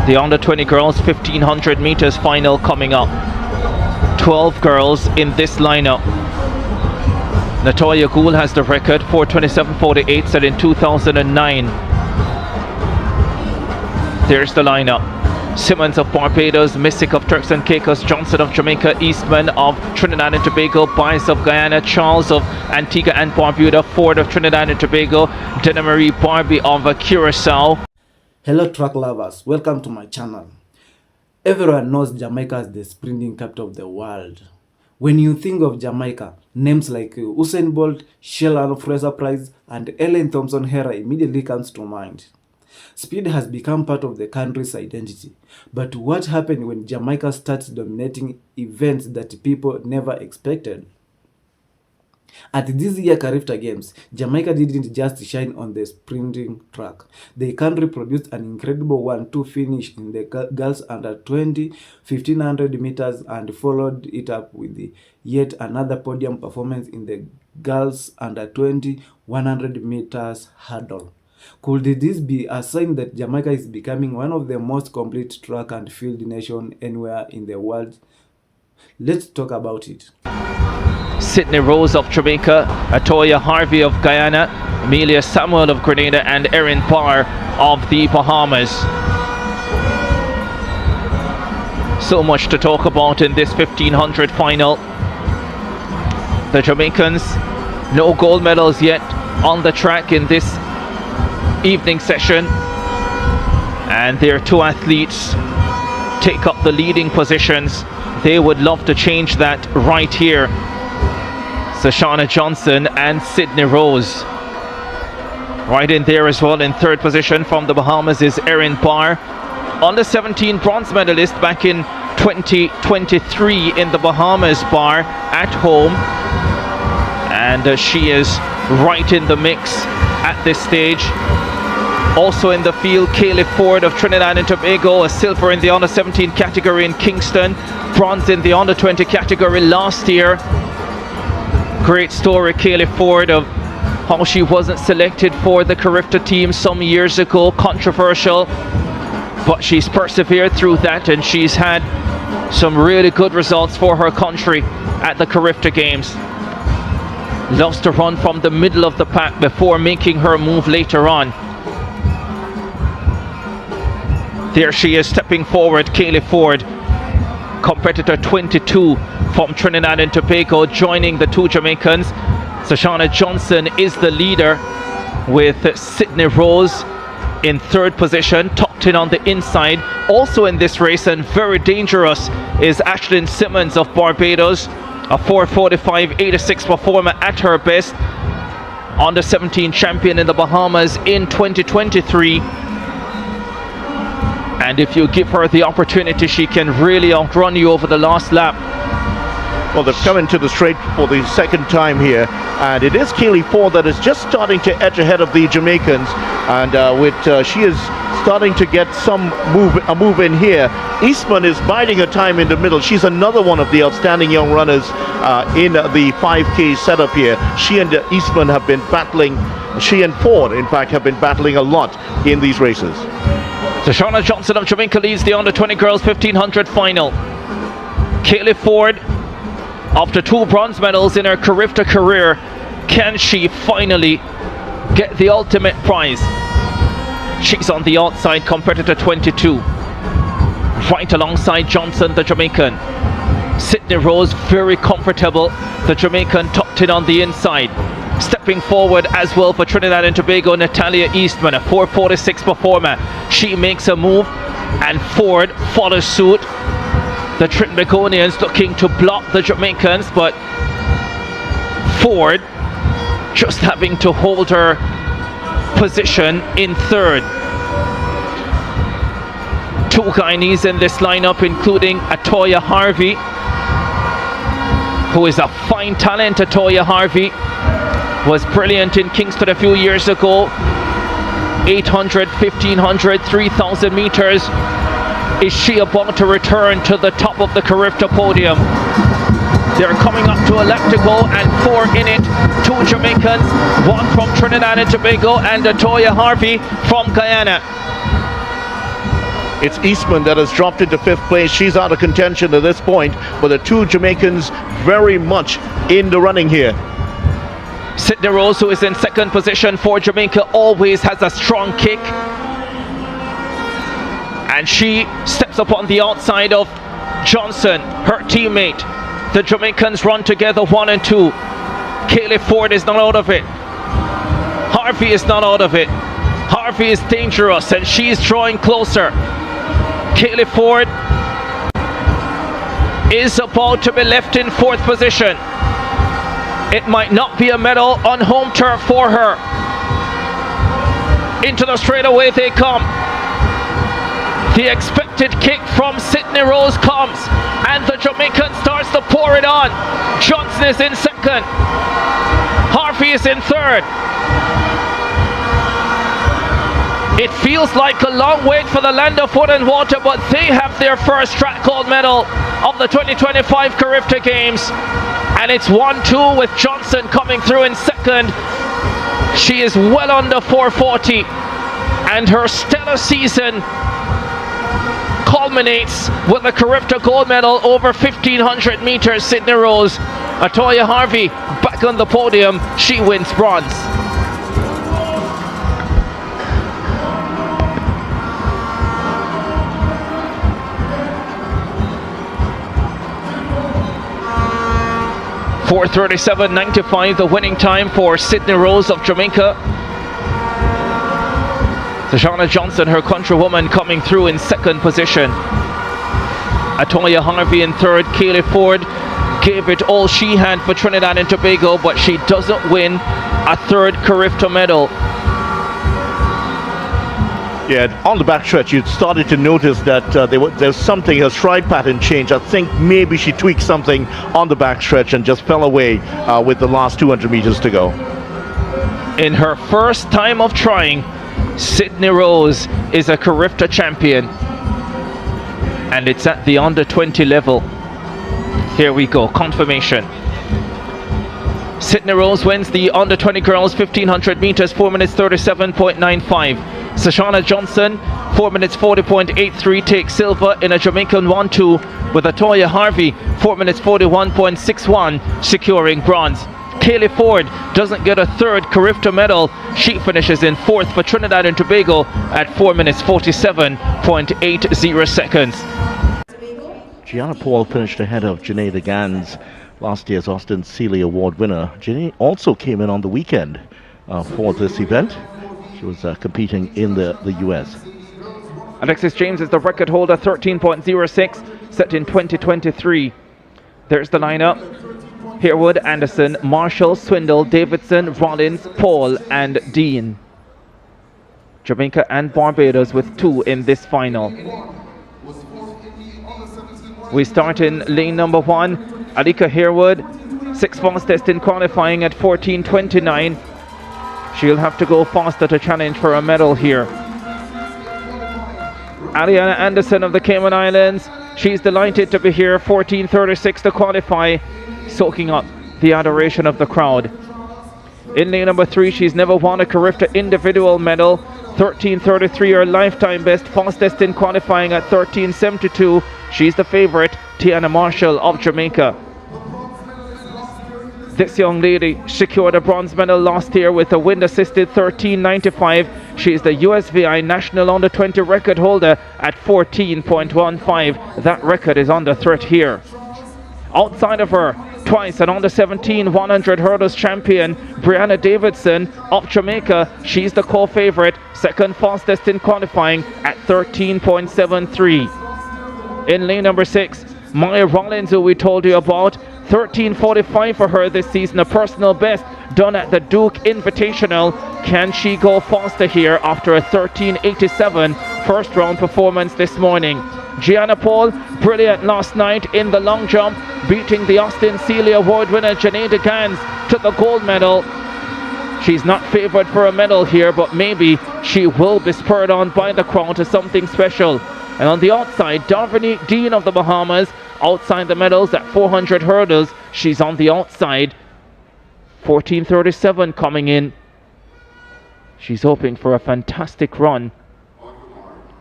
The under 20 girls 1500 meters final coming up. 12 girls in this lineup. Natoya Gould has the record, 4:27.48, set in 2009. There's the lineup. Simmons of Barbados, Missick of Turks and Caicos, Johnson of Jamaica, Eastman of Trinidad and Tobago, Bias of Guyana, Charles of Antigua and Barbuda, Ford of Trinidad and Tobago, Dena Marie Barbie of Curacao. Hello track lovers, welcome to my channel. Everyone knows Jamaica as the sprinting capital of the world. When you think of Jamaica, names like Usain Bolt, Sheldon Fraser-Price and Ellen Thompson-Hera immediately comes to mind. Speed has become part of the country's identity. But what happened when Jamaica starts dominating events that people never expected? At this year's Carifta Games, Jamaica didn't just shine on the sprinting track. The country produced an incredible 1-2 finish in the girls under 20 1500 meters and followed it up with yet another podium performance in the girls under 20 100 meters hurdle. Could this be a sign that Jamaica is becoming one of the most complete track and field nations anywhere in the world? Let's talk about it. Sydney Rose of Jamaica, Atoya Harvey of Guyana, Amelia Samuel of Grenada and Erin Parr of the Bahamas. So much to talk about in this 1500 final. The Jamaicans, no gold medals yet on the track in this evening session, and their two athletes take up the leading positions. They would love to change that right here. Sashana Johnson and Sydney Rose. Right in there as well in third position from the Bahamas is Erin Parr, under 17 bronze medalist back in 2023 in the Bahamas bar at home, and she is right in the mix at this stage. Also in the field, Kaylee Ford of Trinidad and Tobago, a silver in the under 17 category in Kingston, bronze in the under 20 category last year. Great story, Kaylee Ford, of how she wasn't selected for the Carifta team some years ago. Controversial, but she's persevered through that, and she's had some really good results for her country at the Carifta Games. Loves to run from the middle of the pack before making her move later on. There she is stepping forward, Kaylee Ford, competitor 22 from Trinidad and Tobago, joining the two Jamaicans. Sashana Johnson is the leader, with Sydney Rose in third position, tucked in on the inside. Also in this race, and very dangerous, is Ashlyn Simmons of Barbados, a 4:45.86 performer at her best, under 17 champion in the Bahamas in 2023. And if you give her the opportunity, she can really outrun you over the last lap. Well, they've come into the straight for the second time here, and it is Kaylee Ford that is just starting to edge ahead of the Jamaicans, and she is starting to get a move in here. Eastman is biding her time in the middle. She's another one of the outstanding young runners in the 5K setup here. She and Eastman have been battling. She and Ford, in fact, have been battling a lot in these races. Sashana Johnson of Jamaica leads the under 20 girls 1500 final. Kaylee Ford, after two bronze medals in her Carifta career, can she finally get the ultimate prize? She's on the outside, competitor 22. Right alongside Johnson, the Jamaican. Sydney Rose, very comfortable, the Jamaican, tucked in on the inside. Stepping forward as well for Trinidad and Tobago, Natalia Eastman, a 4:46 performer. She makes a move, and Ford follows suit. The Trinbagonians looking to block the Jamaicans, but Ford just having to hold her position in third. Two Guyanese in this lineup, including Atoya Harvey, who is a fine talent. Atoya Harvey was brilliant in Kingston a few years ago. 800, 1500, 3000 meters. Is she about to return to the top of the Carifta podium? They're coming up to a lap to go, and four in it. Two Jamaicans, one from Trinidad and Tobago, and Atoya Harvey from Guyana. It's Eastman that has dropped into 5th place. She's out of contention at this point, but the two Jamaicans very much in the running here. Sydney Rose, who is in 2nd position for Jamaica, always has a strong kick. And she steps up on the outside of Johnson, her teammate. The Jamaicans run together 1 and 2. Kaylee Ford is not out of it. Harvey is not out of it. Harvey is dangerous and she's drawing closer. Kaylee Ford is about to be left in 4th position. It might not be a medal on home turf for her. Into the straightaway they come. The expected kick from Sydney Rose comes, and the Jamaican starts to pour it on. Johnson is in 2nd. Harvey is in 3rd. It feels like a long wait for the land of wood and water, but they have their first track gold medal of the 2025 Carifta Games. And it's 1-2 with Johnson coming through in 2nd. She is well under 440, and her stellar season culminates with a Carifta gold medal over 1500 meters. Sydney Rose. Atoya Harvey back on the podium. She wins bronze. .437.95 the winning time for Sydney Rose of Jamaica. Tashana Johnson, her countrywoman, coming through in 2nd position. Atoya Harvey in 3rd. Kaylee Ford gave it all she had for Trinidad and Tobago, but she doesn't win a 3rd Carifta medal. Yeah, on the backstretch, you started to notice that there's something, her stride pattern changed. I think maybe she tweaked something on the backstretch and just fell away with the last 200 meters to go. In her first time of trying, Sydney Rose is a Carifta champion, and it's at the under 20 level. Here we go, confirmation. Sydney Rose wins the under 20 girls 1500 meters, 4 minutes 37.95. Sashana Johnson 4 minutes 40.83 takes silver in a Jamaican 1-2, with Atoya Harvey 4 minutes 41.61 securing bronze. Kaylee Ford doesn't get a 3rd Carifta medal. She finishes in 4th for Trinidad and Tobago at 4 minutes 47.80 seconds. Gianna Paul finished ahead of Janae Gans, last year's Austin Seeley Award winner. Janae also came in on the weekend for this event. She was competing in the US. Alexis James is the record holder, 13.06, set in 2023. There's the lineup. Harewood, Anderson, Marshall, Swindle, Davidson, Rollins, Paul and Dean. Jamaica and Barbados with 2 in this final. We start in lane number 1. Alika Harewood, 6 fastest in qualifying at 14:29. She'll have to go faster to challenge for a medal here. Aliana Anderson of the Cayman Islands, she's delighted to be here, 14:36 to qualify, soaking up the adoration of the crowd. In lane number 3, she's never won a Carifta individual medal, 13:33 her lifetime best, fastest in qualifying at 13:72. She's the favorite, Tiana Marshall of Jamaica. This young lady secured a bronze medal last year with a wind-assisted 13:95. She is the USVI National Under 20 record holder at 14.15. That record is under threat here. Outside of her, twice an under 17 100 hurdles champion, Brianna Davidson of Jamaica. She's the co-favorite, second fastest in qualifying at 13.73. In lane number 6, Maya Rollins, who we told you about, 13:45 for her this season, a personal best done at the Duke Invitational. Can she go faster here after a 13:87 first round performance this morning? Gianna Paul, brilliant last night in the long jump, beating the Austin Seeley Award winner Janae Gans to the gold medal. She's not favored for a medal here, but maybe she will be spurred on by the crowd to something special. And on the outside, Dominique Dean of the Bahamas, outside the medals at 400 hurdles. She's on the outside. 14:37 coming in. She's hoping for a fantastic run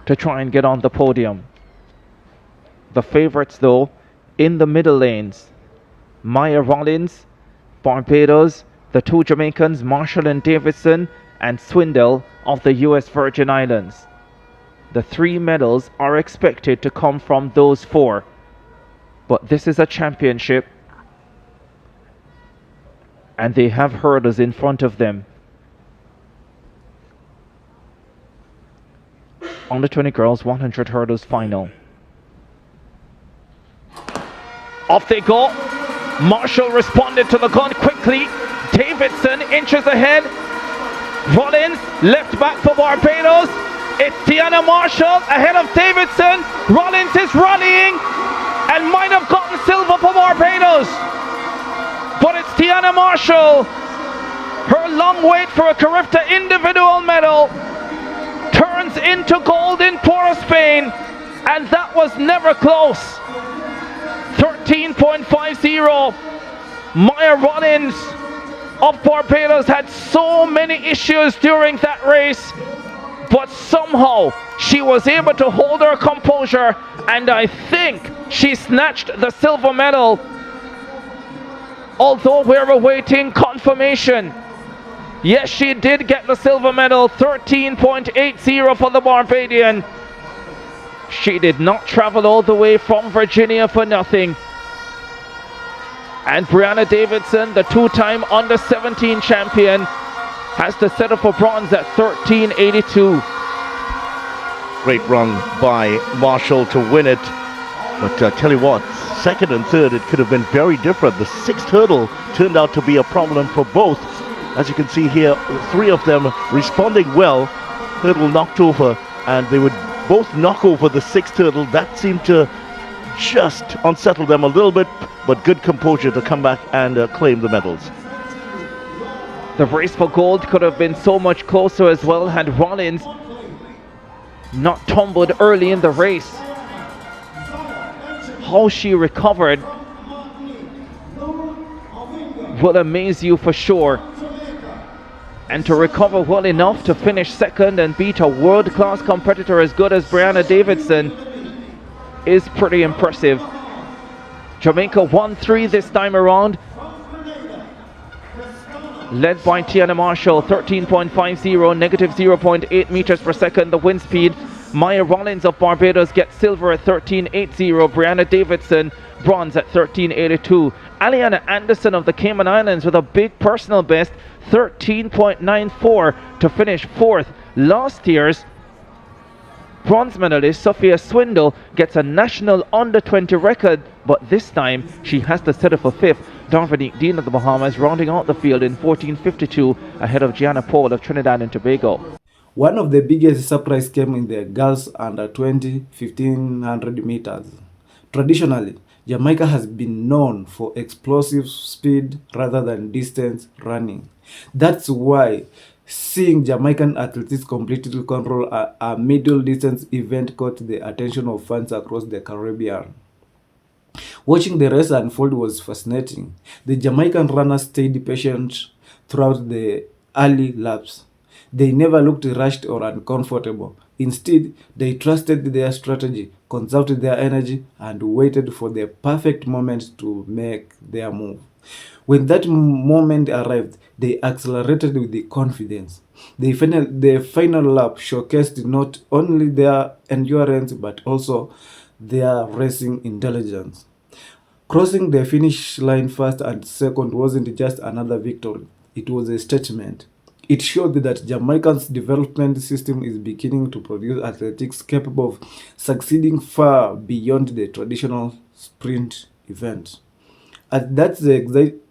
to try and get on the podium. The favourites, though, in the middle lanes. Maya Rollins, Barbados, the two Jamaicans, Marshall and Davidson, and Swindle of the US Virgin Islands. The 3 medals are expected to come from those 4. But this is a championship, and they have hurdles in front of them. Under 20 girls 100 hurdles final. Off they go. Marshall responded to the gun quickly. Davidson inches ahead. Rollins left back for Barbados. It's Tiana Marshall ahead of Davidson. Rollins is rallying and might have gotten silver for Barbados. But it's Tiana Marshall. Her long wait for a Carifta individual medal turns into gold in Port of Spain, and that was never close. 13.50. Maya Rollins of Barbados had so many issues during that race, but somehow she was able to hold her composure, and I think she snatched the silver medal, although we're awaiting confirmation. Yes, she did get the silver medal. 13.80 for the Barbadian. She did not travel all the way from Virginia for nothing. And Brianna Davidson, the 2-time under 17 champion, has to settle for bronze at 13.82. Great run by Marshall to win it. But tell you what, second and third, it could have been very different. The 6th hurdle turned out to be a problem for both. As you can see here, 3 of them responding well. Hurdle knocked over, and they would both knock over the 6th hurdle. That seemed to just unsettle them a little bit, but good composure to come back and claim the medals. The race for gold could have been so much closer as well had Rollins not tumbled early in the race. How she recovered will amaze you for sure. And to recover well enough to finish second and beat a world-class competitor as good as Brianna Davidson is pretty impressive. Jamaica won 3 this time around, led by Tiana Marshall. 13.50, negative 0.8 meters per second the wind speed. Maya Rollins of Barbados gets silver at 13.80. Brianna Davidson bronze at 13.82. Aliana Anderson of the Cayman Islands with a big personal best, 13.94 to finish 4th. Last year's bronze medalist Sophia Swindle gets a national under 20 record, but this time she has to settle for 5th. Dominique Dean of the Bahamas rounding out the field in 14.52 ahead of Gianna Paul of Trinidad and Tobago. One of the biggest surprise came in the girls under 20 1500 meters. Traditionally, Jamaica has been known for explosive speed rather than distance running. That's why seeing Jamaican athletes completely control a middle distance event caught the attention of fans across the Caribbean. Watching the race unfold was fascinating. The Jamaican runners stayed patient throughout the early laps. They never looked rushed or uncomfortable. Instead, they trusted their strategy, conserved their energy, and waited for the perfect moment to make their move. When that moment arrived, they accelerated with the confidence. The final lap showcased not only their endurance but also their racing intelligence. Crossing the finish line first and second wasn't just another victory, it was a statement. It showed that Jamaica's development system is beginning to produce athletics capable of succeeding far beyond the traditional sprint event. And that's the exciting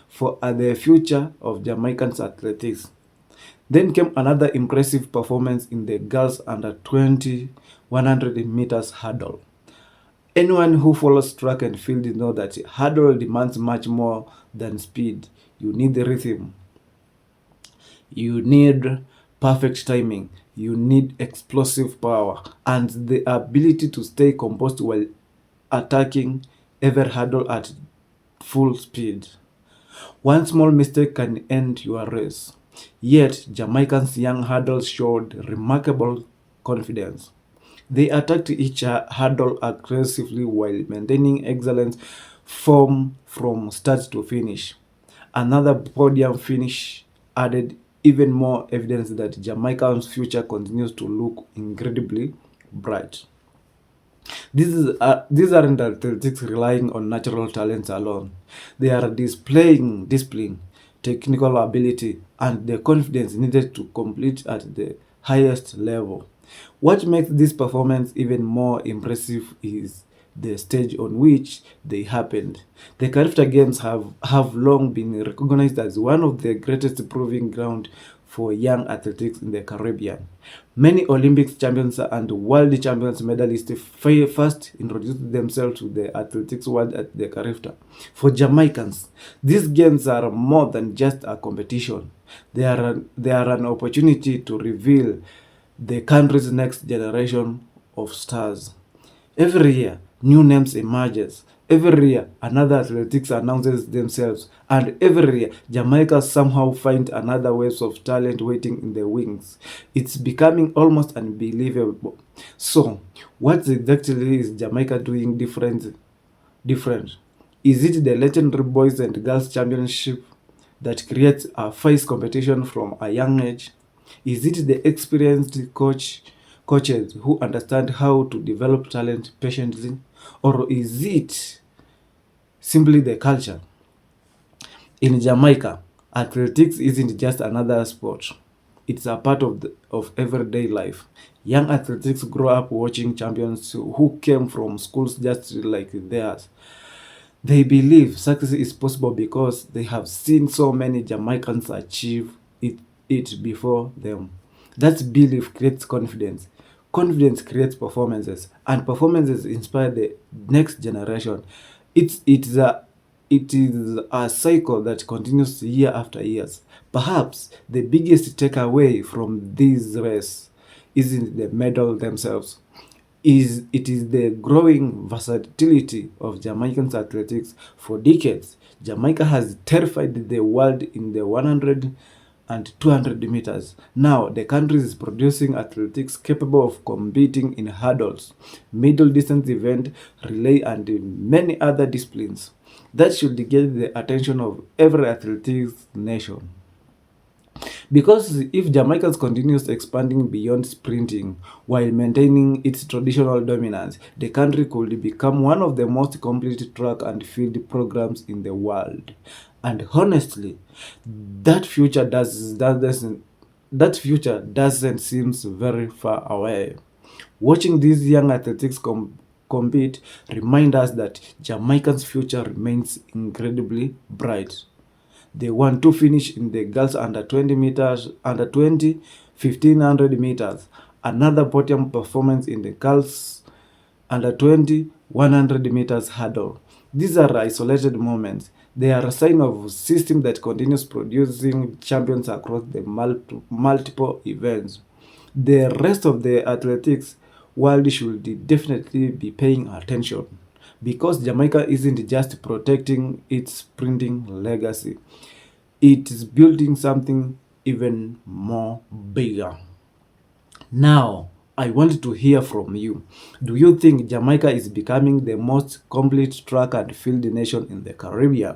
for the future of Jamaican athletics. Then came another impressive performance in the girls under 20 100 meters hurdle. Anyone who follows track and field knows that hurdle demands much more than speed. You need the rhythm. You need perfect timing. You need explosive power and the ability to stay composed while attacking every hurdle at full speed. One small mistake can end your race. Yet, Jamaica's young hurdles showed remarkable confidence. They attacked each hurdle aggressively while maintaining excellent form from start to finish. Another podium finish added even more evidence that Jamaica's future continues to look incredibly bright. These aren't athletics relying on natural talents alone. They are displaying discipline, technical ability, and the confidence needed to complete at the highest level. What makes this performance even more impressive is the stage on which they happened. The Carifta Games have long been recognized as one of the greatest proving ground for young athletics in the Caribbean. Many Olympics champions and world champions medalists first introduced themselves to the athletics world at the Carifta. For Jamaicans, these games are more than just a competition. They are an opportunity to reveal the country's next generation of stars. Every year, new names emerges. Every year, another athletics announces themselves. And every year, Jamaica somehow finds another wave of talent waiting in the wings. It's becoming almost unbelievable. So, what exactly is Jamaica doing different? Is it the legendary boys and girls championship that creates a fierce competition from a young age? Is it the experienced coaches who understand how to develop talent patiently? Or is it simply the culture? In Jamaica, athletics isn't just another sport. It's a part of everyday life. Young athletes grow up watching champions who came from schools just like theirs. They believe success is possible because they have seen so many Jamaicans achieve it before them. That belief creates confidence. Confidence creates performances, and performances inspire the next generation. It's it's a it is a cycle that continues year after years. Perhaps the biggest takeaway from this race isn't the medal themselves. It is the growing versatility of Jamaican athletics. For decades, Jamaica has terrified the world in the 100 and 200 meters. Now, the country is producing athletics capable of competing in hurdles, middle distance event, relay, and many other disciplines. That should get the attention of every athletics nation. Because if Jamaica continues expanding beyond sprinting while maintaining its traditional dominance, the country could become one of the most complete track and field programs in the world. And honestly, that future doesn't seem very far away. Watching these young athletics compete remind us that Jamaica's future remains incredibly bright. They want to finish in the girls under 20 meters, under 20, 1500 meters. Another podium performance in the girls under 20, 100 meters hurdle. These are isolated moments. They are a sign of a system that continues producing champions across the multiple events. The rest of the athletics world should definitely be paying attention because Jamaica isn't just protecting its sprinting legacy, it is building something even more bigger. Now, I want to hear from you. Do you think Jamaica is becoming the most complete track and field nation in the Caribbean?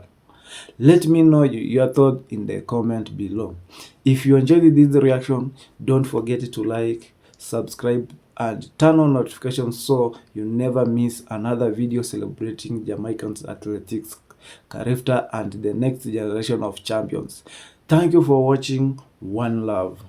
Let me know your thought in the comment below. If you enjoyed this reaction, don't forget to like, subscribe, and turn on notifications so you never miss another video celebrating Jamaican's athletics, Carifta, and the next generation of champions. Thank you for watching. One love.